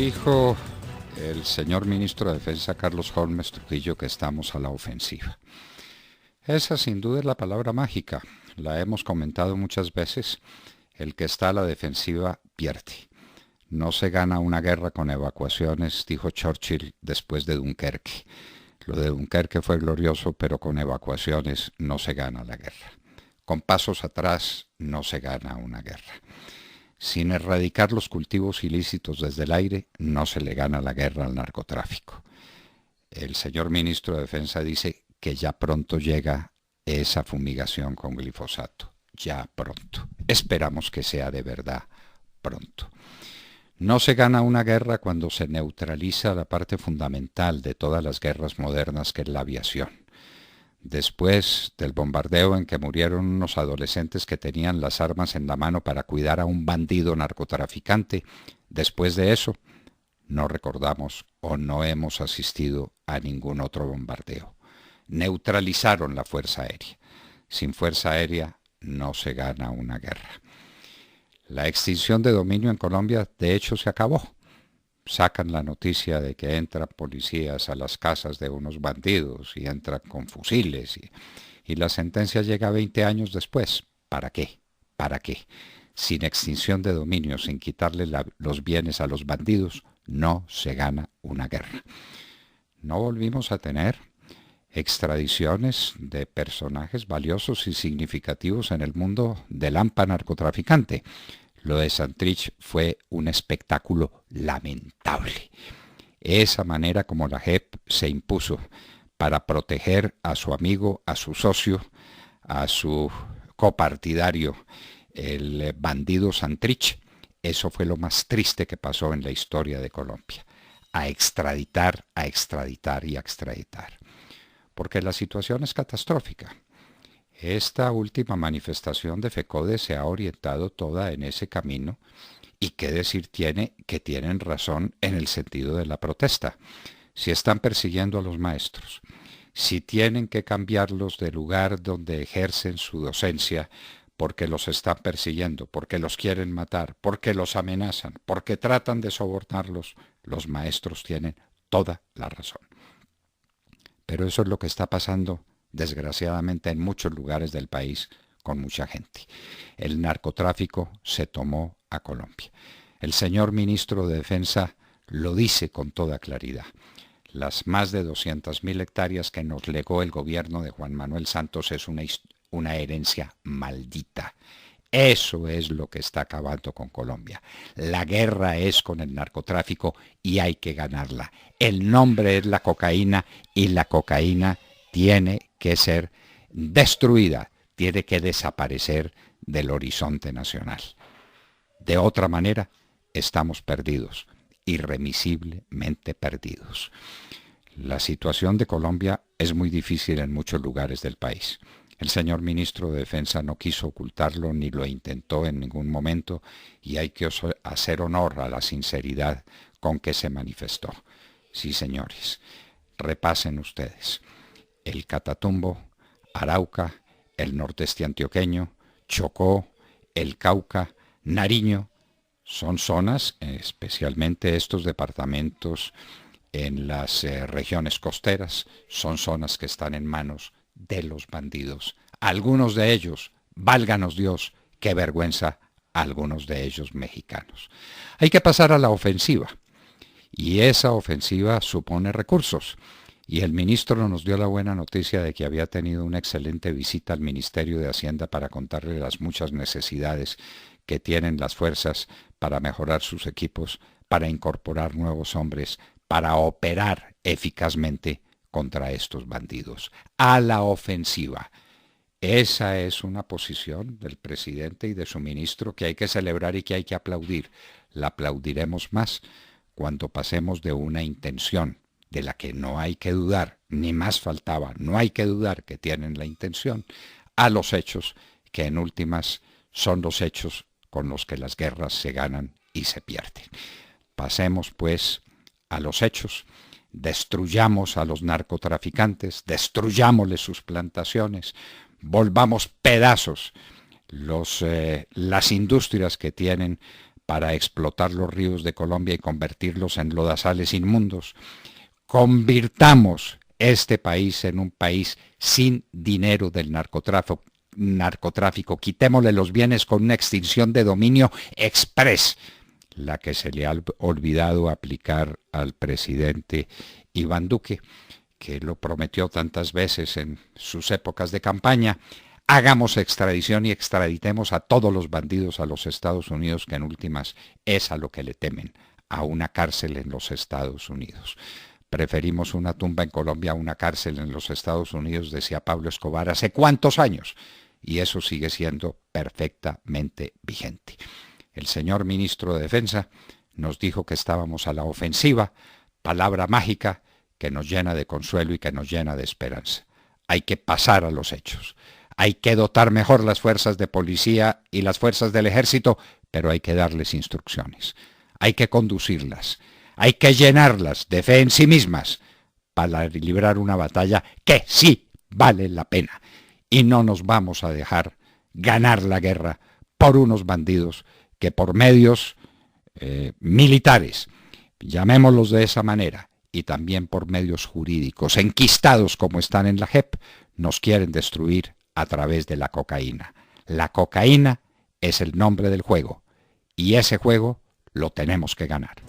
Dijo el señor ministro de Defensa Carlos Holmes Trujillo que estamos a la ofensiva. Esa sin duda es la palabra mágica. La hemos comentado muchas veces. El que está a la defensiva pierde. No se gana una guerra con evacuaciones, dijo Churchill después de Dunkerque. Lo de Dunkerque fue glorioso, pero con evacuaciones no se gana la guerra. Con pasos atrás no se gana una guerra. Sin erradicar los cultivos ilícitos desde el aire, no se le gana la guerra al narcotráfico. El señor ministro de Defensa dice que ya pronto llega esa fumigación con glifosato. Ya pronto. Esperamos que sea de verdad pronto. No se gana una guerra cuando se neutraliza la parte fundamental de todas las guerras modernas, que es la aviación. Después del bombardeo en que murieron unos adolescentes que tenían las armas en la mano para cuidar a un bandido narcotraficante, después de eso, no recordamos o no hemos asistido a ningún otro bombardeo. Neutralizaron la Fuerza Aérea. Sin Fuerza Aérea no se gana una guerra. La extinción de dominio en Colombia, de hecho, se acabó. Sacan la noticia de que entran policías a las casas de unos bandidos y entran con fusiles y la sentencia llega 20 años después. ¿Para qué? ¿Para qué? Sin extinción de dominio, sin quitarle los bienes a los bandidos, no se gana una guerra. No volvimos a tener extradiciones de personajes valiosos y significativos en el mundo del AMPA narcotraficante. Lo de Santrich fue un espectáculo lamentable. Esa manera como la JEP se impuso para proteger a su amigo, a su socio, a su copartidario, el bandido Santrich, eso fue lo más triste que pasó en la historia de Colombia. A extraditar y a extraditar. Porque la situación es catastrófica. Esta última manifestación de FECODE se ha orientado toda en ese camino, y qué decir tiene que tienen razón en el sentido de la protesta. Si están persiguiendo a los maestros, si tienen que cambiarlos de lugar donde ejercen su docencia porque los están persiguiendo, porque los quieren matar, porque los amenazan, porque tratan de sobornarlos, los maestros tienen toda la razón. Pero eso es lo que está pasando desgraciadamente en muchos lugares del país con mucha gente. El narcotráfico se tomó a Colombia. El señor ministro de Defensa lo dice con toda claridad. Las más de 200.000 hectáreas que nos legó el gobierno de Juan Manuel Santos es una herencia maldita. Eso es lo que está acabando con Colombia. La guerra es con el narcotráfico y hay que ganarla. El nombre es la cocaína y la cocaína tiene que ser destruida, tiene que desaparecer del horizonte nacional. De otra manera, estamos perdidos, irremisiblemente perdidos. La situación de Colombia es muy difícil en muchos lugares del país. El señor ministro de Defensa no quiso ocultarlo ni lo intentó en ningún momento, y hay que hacer honor a la sinceridad con que se manifestó. Sí, señores, repasen ustedes. El Catatumbo, Arauca, el nordeste antioqueño, Chocó, el Cauca, Nariño, son zonas, especialmente estos departamentos en las regiones costeras, son zonas que están en manos de los bandidos. Algunos de ellos, válganos Dios, qué vergüenza, algunos de ellos mexicanos. Hay que pasar a la ofensiva, y esa ofensiva supone recursos. Y el ministro nos dio la buena noticia de que había tenido una excelente visita al Ministerio de Hacienda para contarle las muchas necesidades que tienen las fuerzas para mejorar sus equipos, para incorporar nuevos hombres, para operar eficazmente contra estos bandidos. A la ofensiva. Esa es una posición del presidente y de su ministro que hay que celebrar y que hay que aplaudir. La aplaudiremos más cuando pasemos de una intención de la que no hay que dudar, ni más faltaba, no hay que dudar que tienen la intención, a los hechos, que en últimas son los hechos con los que las guerras se ganan y se pierden. Pasemos pues a los hechos, destruyamos a los narcotraficantes, destruyámosles sus plantaciones, volvamos pedazos las industrias que tienen para explotar los ríos de Colombia y convertirlos en lodazales inmundos. Convirtamos este país en un país sin dinero del narcotráfico. Quitémosle los bienes con una extinción de dominio express, la que se le ha olvidado aplicar al presidente Iván Duque, que lo prometió tantas veces en sus épocas de campaña. Hagamos extradición y extraditemos a todos los bandidos a los Estados Unidos, que en últimas es a lo que le temen, a una cárcel en los Estados Unidos. Preferimos una tumba en Colombia a una cárcel en los Estados Unidos, decía Pablo Escobar hace cuántos años, y eso sigue siendo perfectamente vigente. El señor ministro de Defensa nos dijo que estábamos a la ofensiva, palabra mágica que nos llena de consuelo y que nos llena de esperanza. Hay que pasar a los hechos. Hay que dotar mejor las fuerzas de policía y las fuerzas del ejército, pero hay que darles instrucciones. Hay que conducirlas. Hay que llenarlas de fe en sí mismas para librar una batalla que sí vale la pena. Y no nos vamos a dejar ganar la guerra por unos bandidos que por medios militares, llamémoslos de esa manera, y también por medios jurídicos, enquistados como están en la JEP, nos quieren destruir a través de la cocaína. La cocaína es el nombre del juego, y ese juego lo tenemos que ganar.